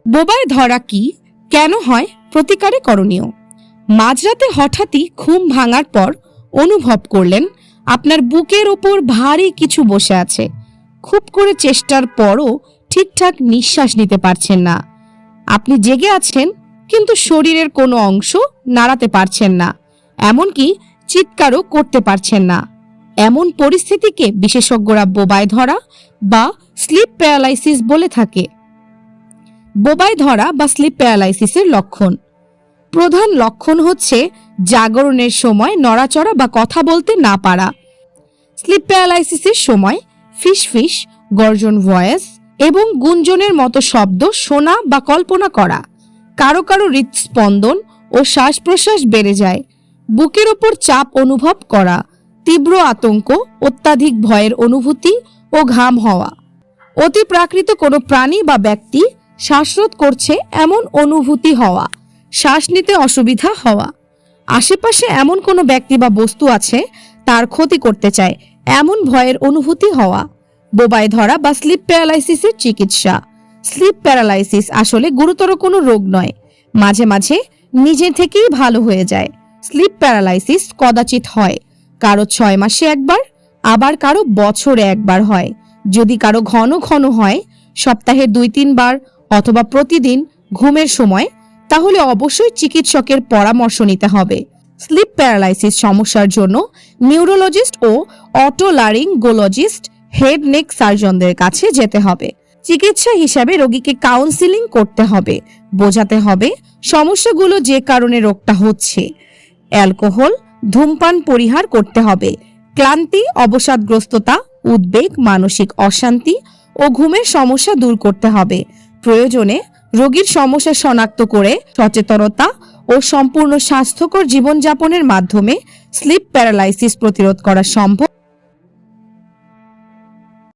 বোবায় ধরা কি, কেন হয়, প্রতিকারে করণীয়। মাঝরাতে হঠাৎই ঘুম ভাঙার পর অনুভব করলেন আপনার বুকের ওপর ভারী কিছু বসে আছে। খুব করে চেষ্টার পরও ঠিকঠাক নিঃশ্বাস নিতে পারছেন না। আপনি জেগে আছেন, কিন্তু শরীরের কোনো অংশ নাড়াতে পারছেন না, এমনকি চিৎকারও করতে পারছেন না। এমন পরিস্থিতিকে বিশেষজ্ঞরা বোবায় ধরা বা স্লিপ প্যারালাইসিস বলে থাকে। বোবায় ধরা বা স্লিপ প্যারালাইসিসের লক্ষণ। প্রধান লক্ষণ হচ্ছে জাগরণের সময় নড়াচড়া বা কথা বলতে না পারা। স্লিপ প্যারালাইসিসের সময় ফিসফিস, গর্জন ভয়েস এবং গুঞ্জনের মতো শব্দ শোনা বা কল্পনা করা। কারো কারো হৃদস্পন্দন ও শ্বাস প্রশ্বাস বেড়ে যায়। বুকের ওপর চাপ অনুভব করা, তীব্র আতঙ্ক, অত্যাধিক ভয়ের অনুভূতি ও ঘাম হওয়া। অতি প্রাকৃত কোনো প্রাণী বা ব্যক্তি শ্বাসরোধ করছে এমন অনুভূতি হওয়া। শ্বাস নিতে অসুবিধা হওয়া। আশেপাশে এমন কোনো ব্যক্তি বা বস্তু আছে তার ক্ষতি করতে চায় এমন ভয়ের অনুভূতি হওয়া। বোবায় ধরা বা স্লিপ প্যারালাইসিসের চিকিৎসা। স্লিপ প্যারালাইসিস আসলে গুরুতর কোনো রোগ নয়, মাঝে মাঝে নিজে থেকেই ভালো হয়ে যায়। স্লিপ প্যারালাইসিস কদাচিৎ হয়, কারো 6 মাসে একবার, আবার কারো বছরে একবার হয়। যদি কারো ঘন ঘন হয়, সপ্তাহে 2-3 বার অথবা প্রতিদিন ঘুমের সময়, তাহলে অবশ্যই চিকিৎসকের পরামর্শ নিতে হবে। স্লিপ প্যারালাইসিস সমস্যার জন্য নিউরোলজিস্ট ও অটোলারিঙ্গোলজিস্ট, হেড নেক সার্জনদের কাছে যেতে হবে। চিকিৎসা হিসাবে রোগীকে কাউন্সিলিং করতে হবে, বোঝাতে হবে সমস্যাগুলো যে কারণে রোগটা হচ্ছে। অ্যালকোহল, ধূমপান পরিহার করতে হবে। ক্লান্তি, অবসাদগ্রস্ততা, উদ্বেগ, মানসিক অশান্তি ও ঘুমের সমস্যা দূর করতে হবে। প্রয়োজনে রোগীর সমস্যা শনাক্ত করে সচেতনতা ও সম্পূর্ণ স্বাস্থ্যকর জীবনযাপনের মাধ্যমে স্লিপ প্যারালাইসিস প্রতিরোধ করা সম্ভব।